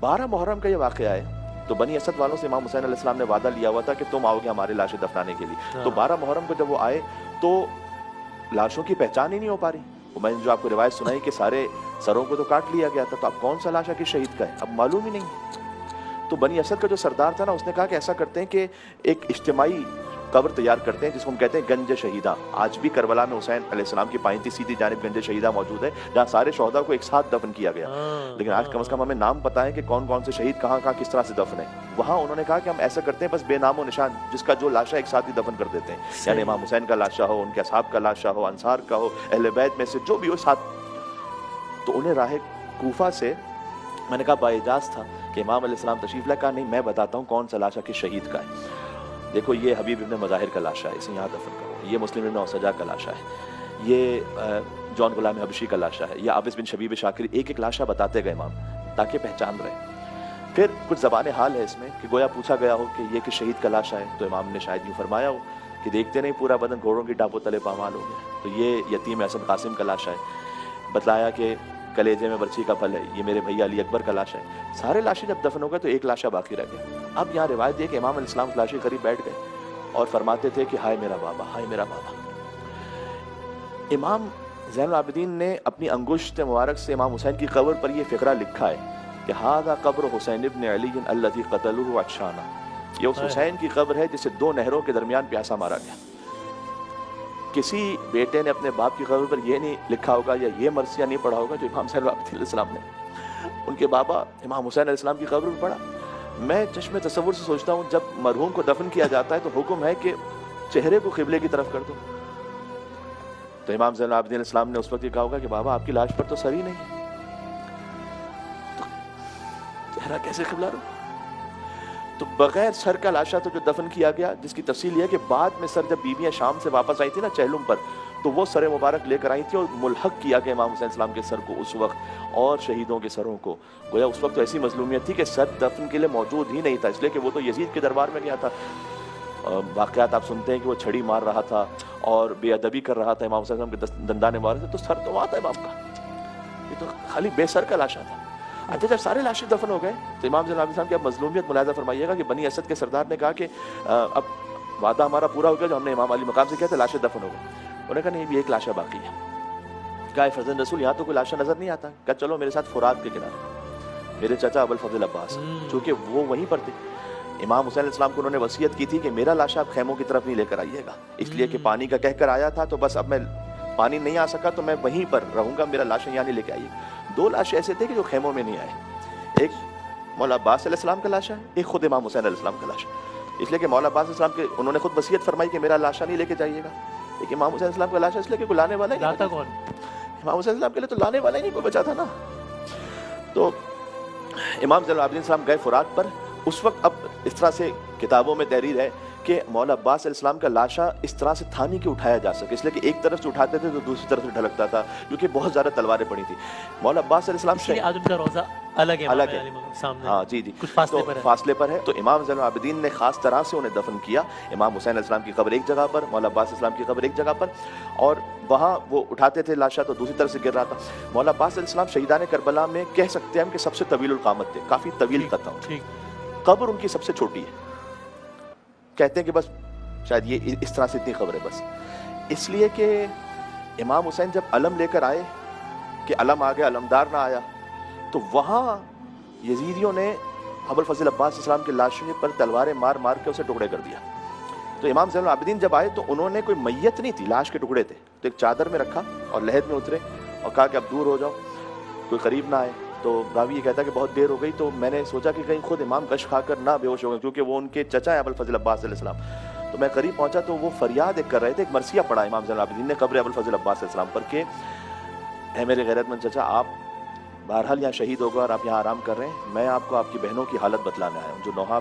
12 मुहर्रम का ये वाक़या है। तो बनी असद वालों से इमाम हुसैन अलैहिस्सलाम ने वादा लिया हुआ था कि तुम आओगे हमारे लाशें दफनाने के लिए। तो 12 मुहर्रम को जब वो आए तो लाशों की पहचान ही नहीं हो पा रही। मैंने जो आपको रिवायत सुनाई कि सारे सरों को तो काट लिया गया था, तो अब कौन सा लाश की शहीद का है अब मालूम ही नहीं। तो बनी असद का जो सरदार था ना, उसने कहा कि ऐसा करते हैं कि एक इज्तिमाई कब्र तैयार करते हैं जिसको हम कहते हैं गंज शहीदा। आज भी करबला में हुसैन अलैहिस्सलाम की पायंती सीधी जानिब गंज शहीदा मौजूद है, जहाँ सारे शोहदा को एक साथ दफन किया गया। लेकिन आज कम से कम हमें नाम पता है कि कौन कौन से शहीद कहाँ कहाँ किस तरह से दफन है। वहाँ उन्होंने कहा कि हम ऐसा करते हैं बस बेनामो निशान जिसका जो लाशा एक साथ ही दफन कर देते हैं, यानी इमाम हुसैन का लाशा हो, उनके असहाब का लाशा हो, अंसार का हो, अहले बैत में से जो भी हो साथ। तो उन्हें राह कूफा से मैंने कहा बाइजाज़ था कि इमाम अलैहिस्सलाम तशरीफ लाए। कहा नहीं, मैं बताता हूँ कौन सा लाशा किस शहीद का है। देखो ये हबीब इब्न मज़ाहिर का लाशा है, इसे यहाँ दफन करो। ये मुस्लिम इब्न औसजा का लाशा है। ये जॉन गुलाम हबशी का लाशा है। या आबिस बिन शबीब शाकिर, एक एक लाशा बताते गए इमाम ताकि पहचान रहे। फिर कुछ ज़बान हाल है इसमें कि गोया पूछा गया हो कि ये किस शहीद का लाशा है, तो इमाम ने शायद यूँ फरमाया हो कि देखते नहीं पूरा बदन घोड़ों की टापों तले पामाल हो गया। तो ये यतीम हसन कासिम का लाशा है। बतलाया कि कलेजे में बर्छी का फल है, ये मेरे भैया अली अकबर का लाशा है। सारे लाशें जब दफन हो गए तो एक लाशा बाकी रह गया। अब यहाँ रिवायत है कि इमाम अलैहिस्सलाम उस लाशे के करीब बैठ गए और फरमाते थे कि हाय मेरा बाबा, हाय मेरा बाबा। इमाम ज़ैनुल आबिदीन ने अपनी अंगुश्त मुबारक से इमाम हुसैन की कब्र पर यह फ़िक्रा लिखा है कि हादा कब्र हुसैन इब्न अली अल्लज़ी क़तलूहु अत्शाना। ये उस हुसैन की कब्र है जिसे 2 नहरों के दरमियान प्यासा मारा गया। किसी बेटे ने अपने बाप की कब्र पर यह नहीं लिखा होगा या ये मरसिया नहीं पढ़ा होगा जो इमाम ज़ैनुल आबिदीन अलैहिस्सलाम ने उनके बाबा इमाम हुसैन अलैहिस्सलाम की कब्र पर पढ़ा। मैं चश्मे तसव्वुर से सोचता हूँ जब मरहूम को दफन किया जाता है तो हुक्म है कि चेहरे को क़िबले की तरफ कर दो। तो इमाम ज़ैनुल आबिदीन अलैहिस्सलाम ने उस वक्त ये कहा होगा कि बाबा आपकी लाश पर तो सर ही नहीं है, तो चेहरा कैसे क़िबला रो। तो बगैर सर का लाशा तो जो दफन किया गया, जिसकी तफसील यह कि बाद में सर जब बीबियाँ शाम से वापस आई थी ना चहलुम पर, तो वो सर मुबारक लेकर आई थी और मुल्हक किया गया इमाम हुसैन सलाम के सर को उस वक्त और शहीदों के सरों को। गोया उस वक्त तो ऐसी मजलूमियत थी कि सर दफन के लिए मौजूद ही नहीं था, इसलिए कि वो तो यजीद के दरबार में गया था। वाक़यात आप सुनते हैं कि वो छड़ी मार रहा था और बेअदबी कर रहा था इमाम हुसैन सलाम के दंदाने मार रहे थे, तो सर तो वहाँ था इमाम का, ये तो खाली बेसर का लाशा था। अच्छा जब सारे लाशें दफन हो गए तो इमाम ज़ैनुल आबिदीन की अब मजलूमियत मुलाहिज़ा फरमाइएगा कि बनी असद के सरदार ने कहा कि अब वादा हमारा पूरा हो गया जो हमने इमाम अली मकाम से किया था, लाशें दफन हो गई। उन्होंने कहा नहीं, भी एक लाशा बाकी है। कहा फजल रसूल यहाँ तो कोई लाशा नजर नहीं आता। कहा चलो मेरे साथ फुरात के किनारे, मेरे चाचा अबुल फजल अब्बास चूँकि वो वहीं पर थे। इमाम हुसैन अलैहिस्सलाम को उन्होंने वसीयत की थी कि मेरा लाशा आप खैमों की तरफ नहीं लेकर आइएगा, इसलिए कि पानी का कहकर आया था, तो बस अब मैं पानी नहीं आ सका तो मैं वहीं पर रहूँगा, मेरा लाशा यहाँ नहीं लेके आइएगा। 2 लाशें ऐसे थे कि जो खैमों में नहीं आए, एक मौला अब्बास अलैहिस्सलाम का लाशा, एक खुद इमाम हुसैन अलैहिस्सलाम का लाशा। इसलिए कि मौला अब्बास अलैहिस्सलाम के उन्होंने खुद वसीयत फरमाई कि मेरा लाशा नहीं लेके जाइएगा, लेकिन इमाम हुसैन अलैहिस्सलाम का लाशा इसलिए कि लाने वाला ही नहीं कौन, इमाम हुसैन अलैहिस्सलाम के लिए तो लाने वाला ही नहीं कोई बचा था ना। तो इमाम ज़ैनुल आबिदीन अलैहिस्सलाम गए फुरात पर। उस वक्त अब इस तरह से किताबों में तहरीर है कि मौला अब्बास अलैहिस्सलाम का लाशा इस तरह से था नहीं कि उठाया जा सके, इसलिए कि एक तरफ से उठाते थे तो दूसरी तरफ से ढलकता था, क्योंकि बहुत ज़्यादा तलवारें पड़ी थी। मौला अब्बास अलैहिस्सलाम से आज उनका रोज़ा अलग है सामने, हाँ जी जी, कुछ फासले पर है। तो इमाम ज़ैनुल आबिदीन ने खास तरह से उन्हें दफन किया। इमाम हुसैन अलैहिस्सलाम की कब्र एक जगह पर, मौला अब्बास अलैहिस्सलाम की कब्र एक जगह पर, और वहाँ वो उठाते थे लाशा तो दूसरी तरफ से गिर रहा था। मौला अब्बास अलैहिस्सलाम शहीदान करबला में कह सकते हैं कि सबसे तवील क़ामत थे, काफ़ी तवील कद था। कब्र उनकी सबसे छोटी है, कहते हैं कि बस शायद ये इस तरह से इतनी खबर है बस, इसलिए कि इमाम हुसैन जब अलम लेकर आए कि अलम आ गया अलमदार ना आया, तो वहाँ यजीदियों ने अबुल फजल अब्बास अलैहिस्सलाम के लाशे पर तलवारें मार मार के उसे टुकड़े कर दिया। तो इमाम ज़ैनुल आबिदीन जब आए तो उन्होंने, कोई मैयत नहीं थी, लाश के टुकड़े थे, तो एक चादर में रखा और लहद में उतरे और कहा कि अब दूर हो जाओ, कोई करीब ना आए। तो रावी ये कहता है कि बहुत देर हो गई, तो मैंने सोचा कि कहीं खुद इमाम गश खाकर ना बेहोश हो गए, क्योंकि वो उनके चचा है अबुल फजल अब्बास अलैहिस्सलाम। तो मैं करीब पहुंचा तो वो फरियाद एक कर रहे थे, एक मरसिया पड़ा इमाम ज़ैनुल आबिदीन ने कब्र अबुल फजल अब्बास अलैहिस्सलाम पर के, है मेरे गैरतमंद चचा, आप बहरहाल यहाँ शहीद हो गए और आप यहाँ आराम कर रहे हैं, मैं आपको आपकी बहनों की हालत बतलाने आया हूँ जो नौहा